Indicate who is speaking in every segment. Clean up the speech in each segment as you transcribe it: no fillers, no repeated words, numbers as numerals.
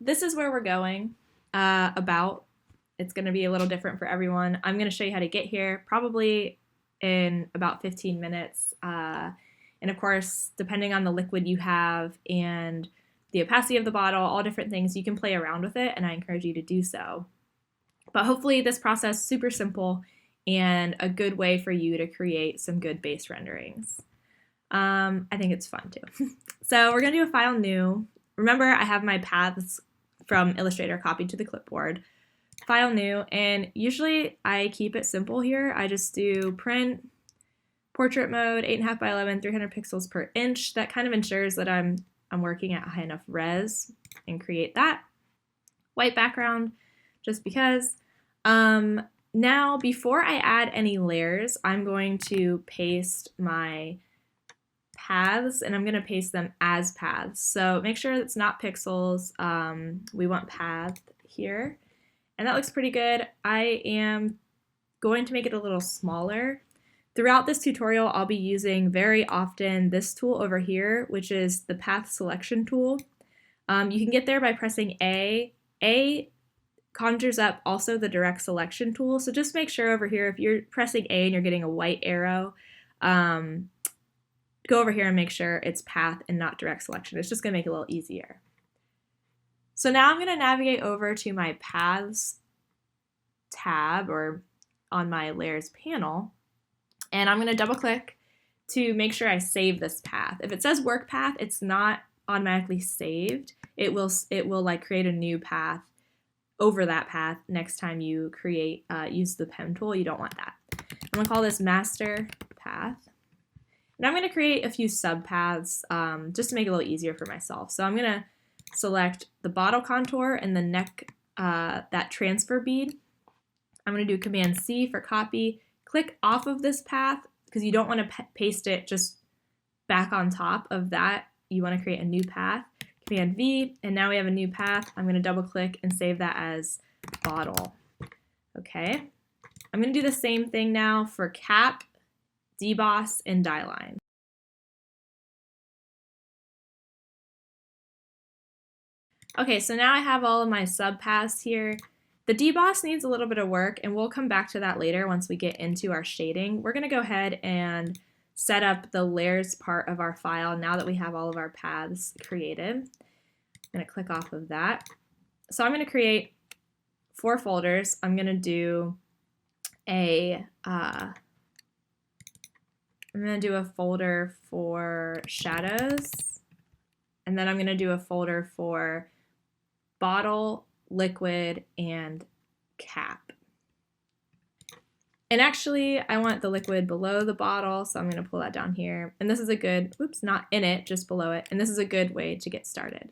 Speaker 1: this is where we're going about. It's going to be a little different for everyone. I'm going to show you how to get here probably in about 15 minutes. And of course, depending on the liquid you have and the opacity of the bottle, all different things, you can play around with it, and I encourage you to do so. But hopefully this process is super simple and a good way for you to create some good base renderings. I think it's fun too. So we're going to do a file new. Remember, I have my paths from Illustrator copied to the clipboard. File new, and usually I keep it simple here. I just do print, portrait mode, 8.5 by 11, 300 pixels per inch. That kind of ensures that I'm working at high enough res, and create that. White background, just because. Now, before I add any layers, I'm going to paste my paths, and I'm going to paste them as paths. So make sure it's not pixels. We want path here. And that looks pretty good. I am going to make it a little smaller. Throughout this tutorial, I'll be using very often this tool over here, which is the path selection tool. You can get there by pressing A. A conjures up also the direct selection tool. So just make sure over here, if you're pressing A and you're getting a white arrow, go over here and make sure it's path and not direct selection. It's just going to make it a little easier. So now I'm going to navigate over to my Paths tab, or on my Layers panel, and I'm going to double click to make sure I save this path. If it says work path, it's not automatically saved. It will like create a new path over that path next time you create use the pen tool. You don't want that. I'm going to call this master path. And I'm going to create a few subpaths just to make it a little easier for myself. So I'm going to select the bottle contour and the neck, that transfer bead. I'm going to do Command C for copy. Click off of this path because you don't want to paste it just back on top of that. You want to create a new path. Command V, and now we have a new path. I'm going to double click and save that as bottle. Okay. I'm going to do the same thing now for cap, deboss, and die line. Okay, so now I have all of my subpaths here. The deboss needs a little bit of work, and we'll come back to that later once we get into our shading. We're going to go ahead and set up the layers part of our file now that we have all of our paths created. I'm going to click off of that. So I'm going to create 4 folders. I'm going to do a folder for shadows, and then I'm going to do a folder for bottle, liquid, and cap. And actually, I want the liquid below the bottle, so I'm going to pull that down here. And this is a good, oops, not in it, just below it. And this is a good way to get started.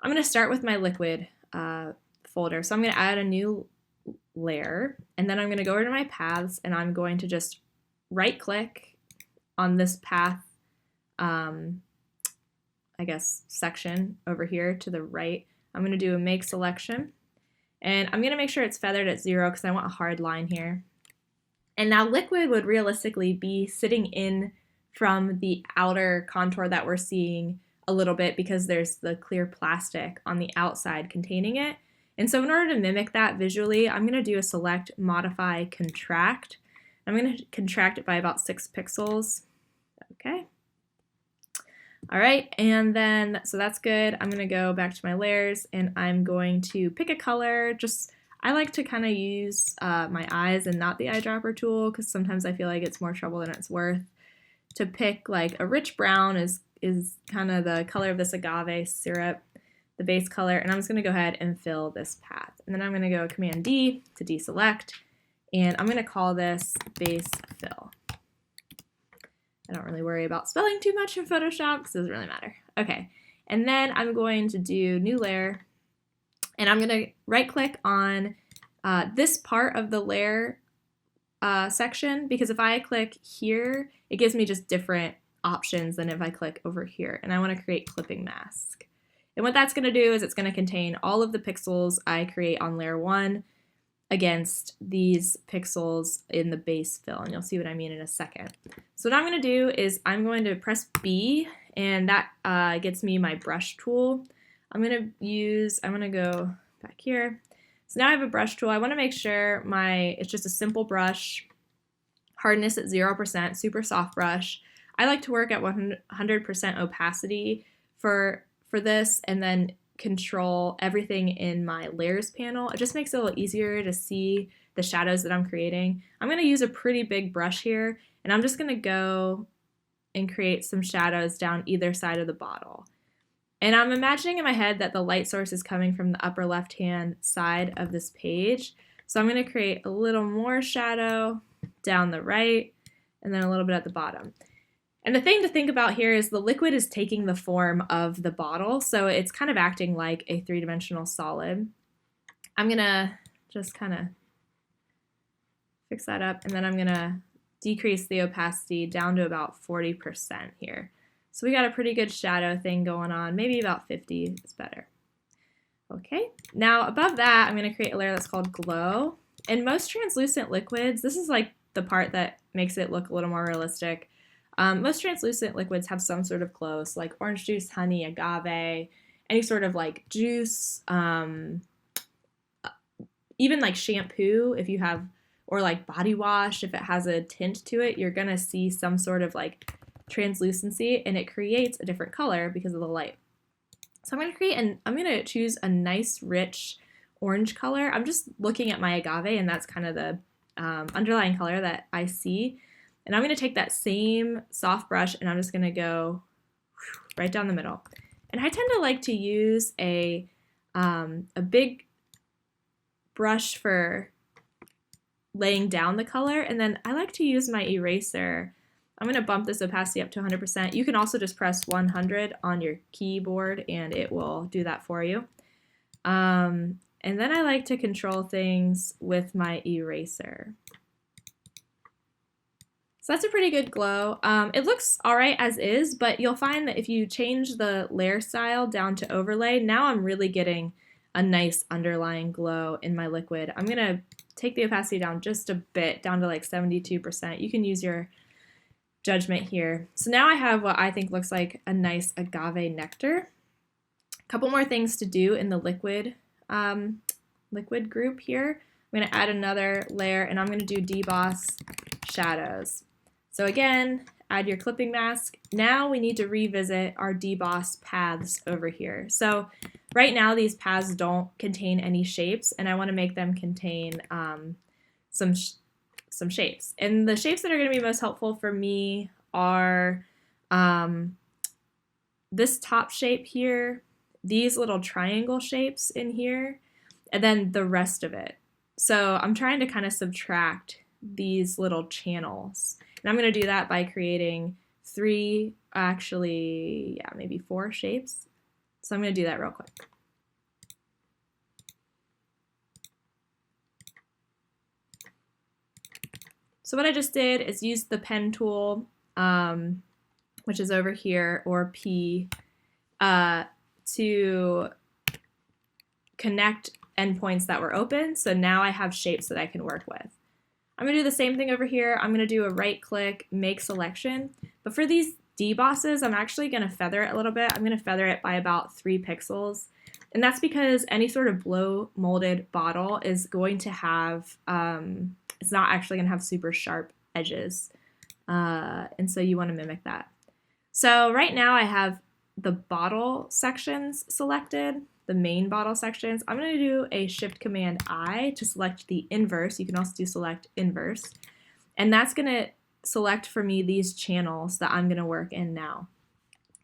Speaker 1: I'm going to start with my liquid folder. So I'm going to add a new layer, and then I'm going to go over to my paths, and I'm going to just right-click on this path, I guess, section over here to the right. I'm going to do a make selection, and I'm going to make sure it's feathered at 0 because I want a hard line here. And now liquid would realistically be sitting in from the outer contour that we're seeing a little bit because there's the clear plastic on the outside containing it. And so in order to mimic that visually, I'm going to do a select, modify, contract. I'm going to contract it by about 6 pixels. Okay. All right, and then, so that's good. I'm going to go back to my layers, and I'm going to pick a color. I like to kind of use my eyes and not the eyedropper tool because sometimes I feel like it's more trouble than it's worth. To pick like a rich brown is kind of the color of this agave syrup, the base color, and I'm just going to go ahead and fill this path. And then I'm going to go Command D to deselect, and I'm going to call this base fill. I don't really worry about spelling too much in Photoshop because it doesn't really matter. Okay, and then I'm going to do new layer, and I'm going to right click on this part of the layer section, because if I click here, it gives me just different options than if I click over here, and I want to create clipping mask. And what that's going to do is it's going to contain all of the pixels I create on layer 1 against these pixels in the base fill, and you'll see what I mean in a second. So what I'm going to do is I'm going to press B, and that gets me my brush tool. I'm gonna go back here. So now I have a brush tool. I wanna make sure it's just a simple brush, hardness at 0%, super soft brush. I like to work at 100% opacity for this, and then control everything in my layers panel. It just makes it a little easier to see the shadows that I'm creating. I'm gonna use a pretty big brush here, and I'm just gonna go and create some shadows down either side of the bottle. And I'm imagining in my head that the light source is coming from the upper left-hand side of this page. So I'm gonna create a little more shadow down the right, and then a little bit at the bottom. And the thing to think about here is the liquid is taking the form of the bottle, so it's kind of acting like a three-dimensional solid. I'm gonna just kind of fix that up, and then I'm gonna decrease the opacity down to about 40% here. So we got a pretty good shadow thing going on, maybe about 50 is better. Okay, now above that, I'm gonna create a layer that's called Glow. In most translucent liquids, this is like the part that makes it look a little more realistic. Most translucent liquids have some sort of glow, so like orange juice, honey, agave, any sort of like juice, even like shampoo, if you have, or like body wash, if it has a tint to it, you're gonna see some sort of like translucency, and it creates a different color because of the light. So I'm gonna choose a nice rich orange color. I'm just looking at my agave, and that's kind of the underlying color that I see. And I'm gonna take that same soft brush, and I'm just gonna go right down the middle. And I tend to like to use a big brush for laying down the color, and then I like to use my eraser. I'm gonna bump this opacity up to 100%. You can also just press 100 on your keyboard, and it will do that for you. And then I like to control things with my eraser. So that's a pretty good glow. It looks all right as is, but you'll find that if you change the layer style down to overlay, now I'm really getting a nice underlying glow in my liquid. I'm gonna take the opacity down just a bit, down to like 72%. You can use your judgment here. So now I have what I think looks like a nice agave nectar. A couple more things to do in the liquid group here. I'm gonna add another layer, and I'm gonna do deboss shadows. So again, add your clipping mask. Now we need to revisit our deboss paths over here. So right now these paths don't contain any shapes, and I want to make them contain some shapes. And the shapes that are going to be most helpful for me are this top shape here, these little triangle shapes in here, and then the rest of it. So I'm trying to kind of subtract these little channels. And I'm going to do that by creating maybe 4 shapes. So I'm going to do that real quick. So what I just did is use the pen tool, which is over here, or P, to connect endpoints that were open. So now I have shapes that I can work with. I'm going to do the same thing over here. I'm going to do a right click, make selection. But for these debosses, I'm actually going to feather it a little bit. I'm going to feather it by about 3 pixels. And that's because any sort of blow molded bottle is going to have, it's not actually going to have super sharp edges. And so you want to mimic that. So right now I have the bottle sections selected, the main bottle sections. I'm going to do a Shift Command I to select the inverse. You can also do select inverse. And that's going to select for me these channels that I'm going to work in now.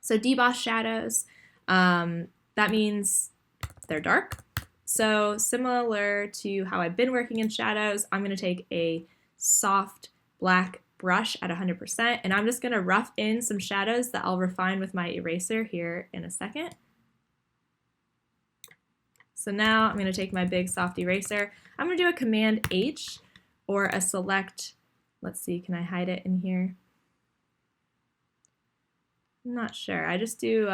Speaker 1: So deboss shadows, that means they're dark. So similar to how I've been working in shadows, I'm going to take a soft black brush at 100%, and I'm just going to rough in some shadows that I'll refine with my eraser here in a second. So now I'm going to take my big soft eraser. I'm going to do a Command H or a select. Let's see, can I hide it in here? I'm not sure. I just do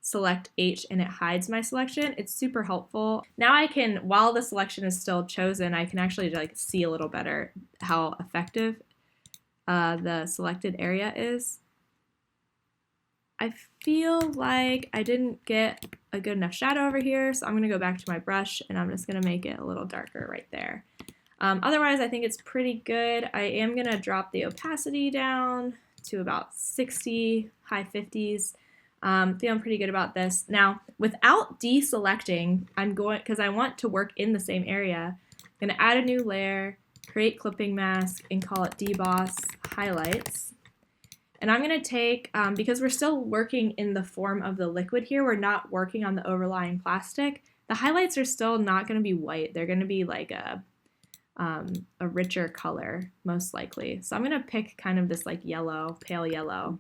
Speaker 1: select H and it hides my selection. It's super helpful. Now I can, while the selection is still chosen, I can actually like see a little better how effective the selected area is. I feel like I didn't get a good enough shadow over here, so I'm going to go back to my brush and I'm just going to make it a little darker right there. Otherwise, I think it's pretty good. I am going to drop the opacity down to about 60, high 50s. Feeling pretty good about this. Now, without deselecting, I'm going, because I want to work in the same area, I'm going to add a new layer, create clipping mask, and call it deboss highlights. And I'm going to take, because we're still working in the form of the liquid here, we're not working on the overlying plastic, the highlights are still not going to be white. They're going to be like a richer color, most likely. So I'm going to pick kind of this like yellow, pale yellow,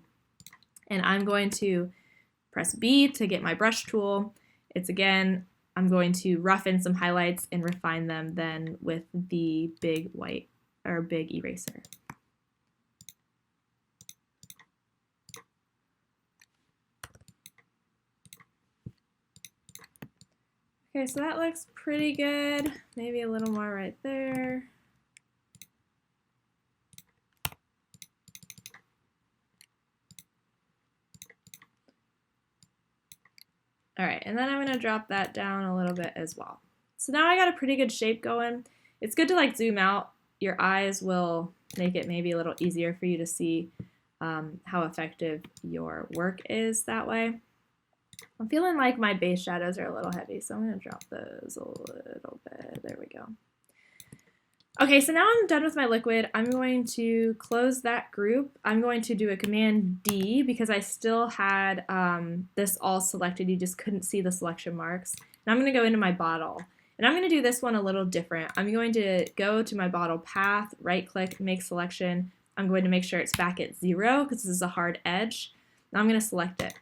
Speaker 1: and I'm going to press B to get my brush tool. It's again, I'm going to rough in some highlights and refine them then with the big white or big eraser. Okay, so that looks pretty good. Maybe a little more right there. All right, and then I'm gonna drop that down a little bit as well. So now I got a pretty good shape going. It's good to like zoom out. Your eyes will make it maybe a little easier for you to see how effective your work is that way. I'm feeling like my base shadows are a little heavy, so I'm gonna drop those a little bit. There we go. Okay, so now I'm done with my liquid. I'm going to close that group. I'm going to do a Command D because I still had this all selected. You just couldn't see the selection marks. And I'm going to go into my bottle. And I'm going to do this one a little different. I'm going to go to my bottle path, right click, make selection. I'm going to make sure it's back at 0 because this is a hard edge. Now I'm going to select it.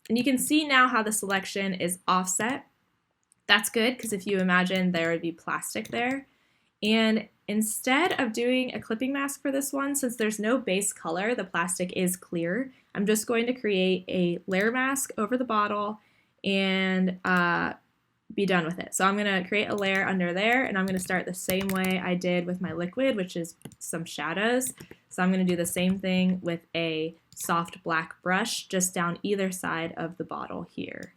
Speaker 1: And you can see now how the selection is offset. That's good because if you imagine there would be plastic there. And instead of doing a clipping mask for this one, since there's no base color, the plastic is clear, I'm just going to create a layer mask over the bottle and be done with it. So I'm going to create a layer under there, and I'm going to start the same way I did with my liquid, which is some shadows. So I'm going to do the same thing with a soft black brush just down either side of the bottle here.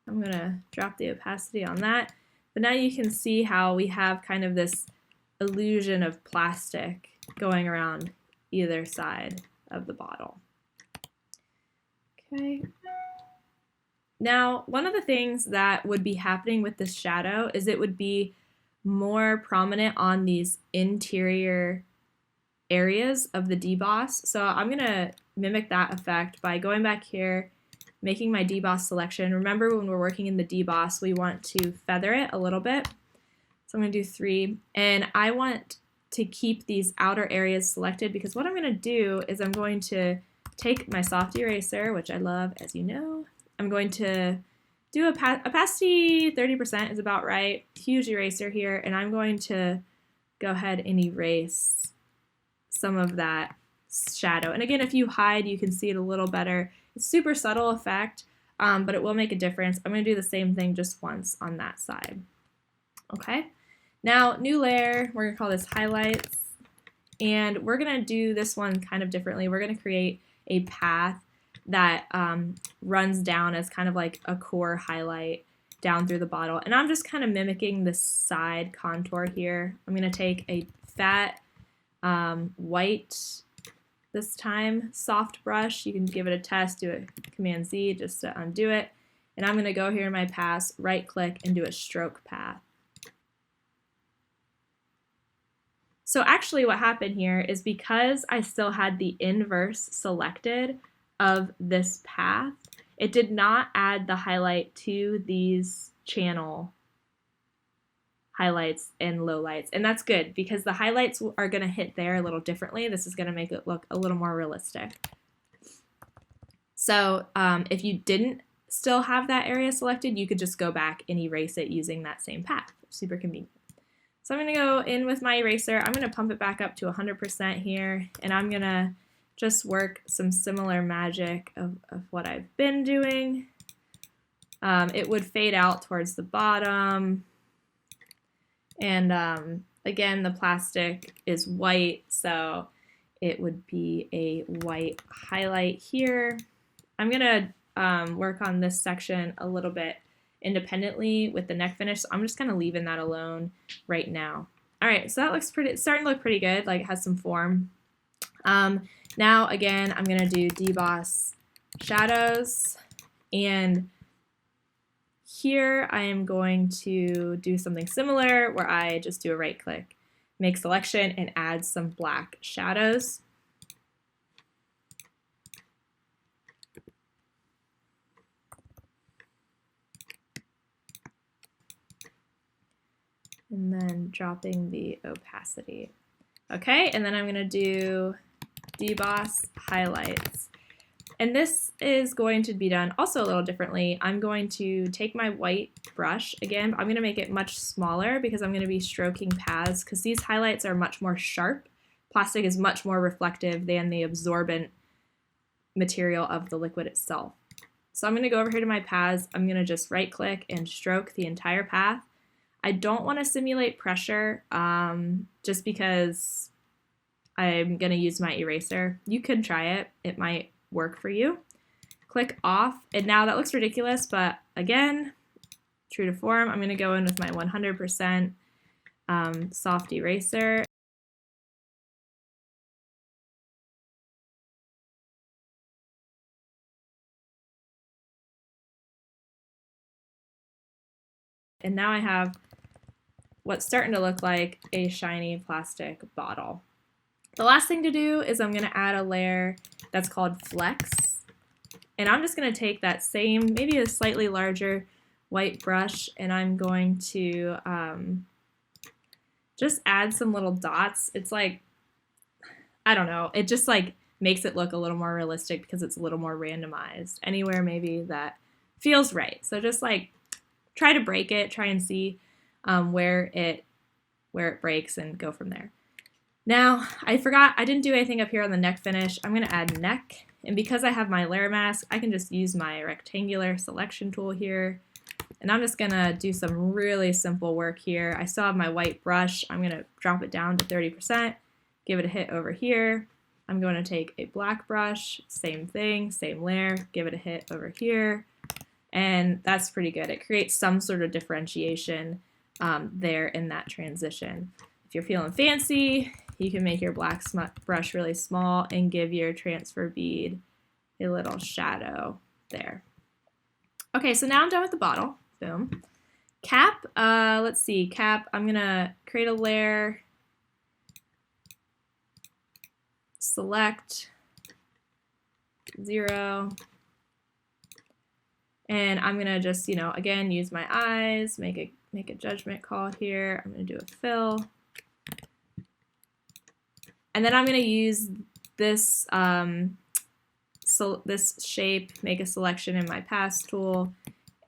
Speaker 1: I'm going to drop the opacity on that. But now you can see how we have kind of this illusion of plastic going around either side of the bottle. Okay. Now, one of the things that would be happening with this shadow is it would be more prominent on these interior areas of the deboss. So I'm going to mimic that effect by going back here, making my deboss selection. Remember, when we're working in the deboss, we want to feather it a little bit. So I'm going to do 3. And I want to keep these outer areas selected because what I'm going to do is I'm going to take my soft eraser, which I love, as you know. I'm going to do opacity 30% is about right. Huge eraser here. And I'm going to go ahead and erase some of that shadow. And again, if you hide, you can see it a little better. It's super subtle effect, but it will make a difference. I'm going to do the same thing just once on that side. Okay, now new layer, we're going to call this highlights, and we're going to do this one kind of differently. We're going to create a path that runs down as kind of like a core highlight down through the bottle, and I'm just kind of mimicking the side contour here. I'm going to take a fat white, this time, soft brush. You can give it a test, do a Command Z just to undo it. And I'm going to go here in my pass, right click, and do a stroke path. So actually what happened here is because I still had the inverse selected of this path, it did not add the highlight to these channel highlights and lowlights, and that's good because the highlights are going to hit there a little differently. This is going to make it look a little more realistic. So if you didn't still have that area selected, you could just go back and erase it using that same path. Super convenient. So I'm going to go in with my eraser. I'm going to pump it back up to 100% here, and I'm going to just work some similar magic of what I've been doing. It would fade out towards the bottom. And again, the plastic is white, so it would be a white highlight here. I'm going to work on this section a little bit independently with the neck finish, so I'm just kind of leaving that alone right now. All right, so that looks pretty, it's starting to look pretty good, like it has some form. Now, again, I'm going to do deboss shadows, and here I am going to do something similar where I just do a right click, make selection, and add some black shadows. And then dropping the opacity. Okay, and then I'm going to do deboss highlights. And this is going to be done also a little differently. I'm going to take my white brush again. I'm going to make it much smaller because I'm going to be stroking paths because these highlights are much more sharp. Plastic is much more reflective than the absorbent material of the liquid itself. So I'm going to go over here to my paths. I'm going to just right click and stroke the entire path. I don't want to simulate pressure just because I'm going to use my eraser. You could try it. It might work for you. Click off, and now that looks ridiculous, but again, true to form, I'm going to go in with my 100% soft eraser. And now I have what's starting to look like a shiny plastic bottle. The last thing to do is I'm going to add a layer that's called flecks. And I'm just going to take that same, maybe a slightly larger white brush, and I'm going to just add some little dots. It's like, I don't know, it just like makes it look a little more realistic because it's a little more randomized. Anywhere maybe that feels right. So just like try to break it, try and see where it breaks and go from there. Now, I forgot, I didn't do anything up here on the neck finish. I'm going to add neck, and because I have my layer mask, I can just use my rectangular selection tool here, and I'm just going to do some really simple work here. I still have my white brush. I'm going to drop it down to 30%, give it a hit over here. I'm going to take a black brush, same thing, same layer, give it a hit over here, and that's pretty good. It creates some sort of differentiation there in that transition. If you're feeling fancy, you can make your black brush really small and give your transfer bead a little shadow there. Okay, so now I'm done with the bottle. Boom. Cap, let's see, cap, I'm gonna create a layer, select, 0, and I'm gonna just, again, use my eyes, make a judgment call here. I'm gonna do a fill. And then I'm going to use this, this shape, make a selection in my pass tool,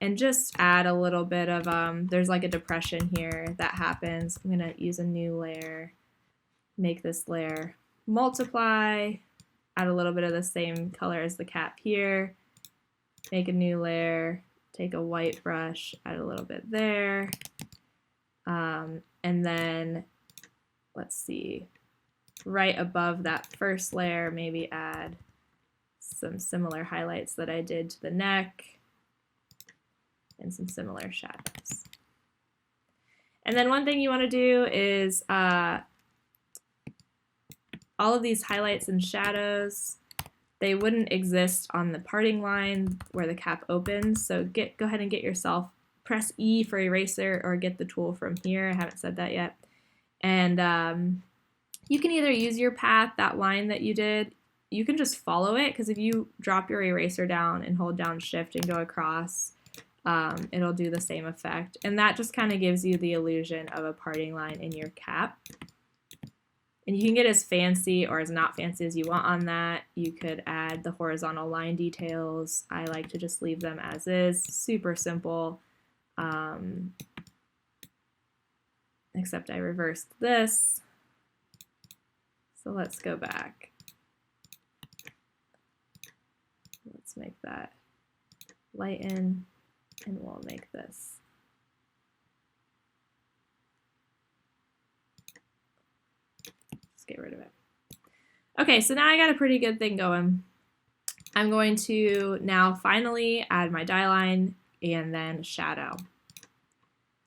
Speaker 1: and just add a little bit of, there's like a depression here that happens. I'm going to use a new layer, make this layer multiply, add a little bit of the same color as the cap here, make a new layer, take a white brush, add a little bit there, and then, let's see, right above that first layer, maybe add some similar highlights that I did to the neck and some similar shadows. And then one thing you want to do is all of these highlights and shadows, they wouldn't exist on the parting line where the cap opens, so go ahead and get yourself, press E for eraser or get the tool from here. I haven't said that yet. And you can either use your path, that line that you did, you can just follow it, because if you drop your eraser down and hold down shift and go across, it'll do the same effect. And that just kind of gives you the illusion of a parting line in your cap. And you can get as fancy or as not fancy as you want on that. You could add the horizontal line details. I like to just leave them as is. Super simple. Except I reversed this. So let's go back. Let's make that lighten, and we'll make this. Let's get rid of it. Okay, so now I got a pretty good thing going. I'm going to now finally add my dye line and then shadow.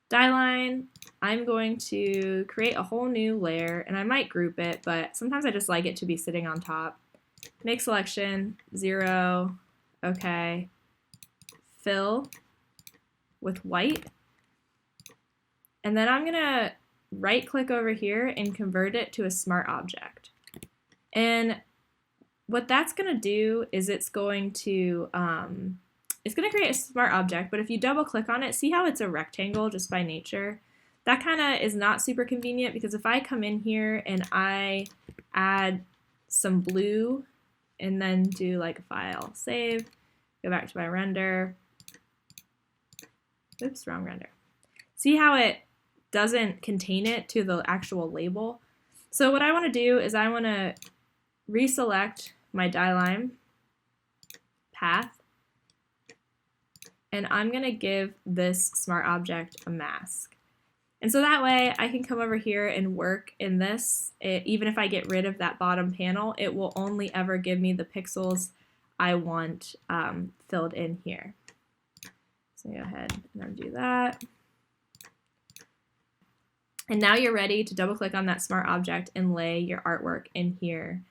Speaker 1: Dye line, I'm going to create a whole new layer, and I might group it, but sometimes I just like it to be sitting on top. Make selection, 0, okay. Fill with white. And then I'm gonna right click over here and convert it to a smart object. And what that's gonna do is it's gonna create a smart object, but if you double click on it, see how it's a rectangle just by nature? That kind of is not super convenient, because if I come in here and I add some blue and then do like a file, save, go back to my render, oops, wrong render. See how it doesn't contain it to the actual label? So what I want to do is I want to reselect my dye line path, and I'm going to give this smart object a mask. And so that way I can come over here and work in this. Even if I get rid of that bottom panel, it will only ever give me the pixels I want filled in here. So go ahead and undo that. And now you're ready to double click on that smart object and lay your artwork in here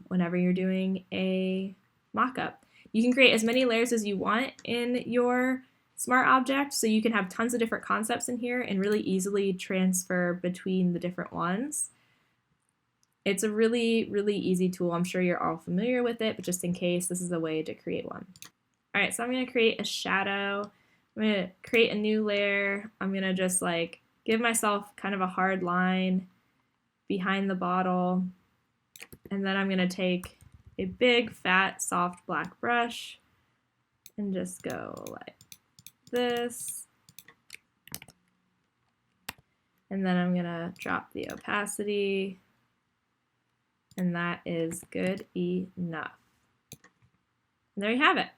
Speaker 1: whenever you're doing a mock-up. You can create as many layers as you want in your smart object, so you can have tons of different concepts in here and really easily transfer between the different ones. It's a really, really easy tool. I'm sure you're all familiar with it, but just in case, this is a way to create one. All right, so I'm going to create a shadow. I'm going to create a new layer. I'm going to just like give myself kind of a hard line behind the bottle, and then I'm going to take a big, fat, soft black brush and just go like this, and then I'm gonna drop the opacity, and that is good enough. And there you have it.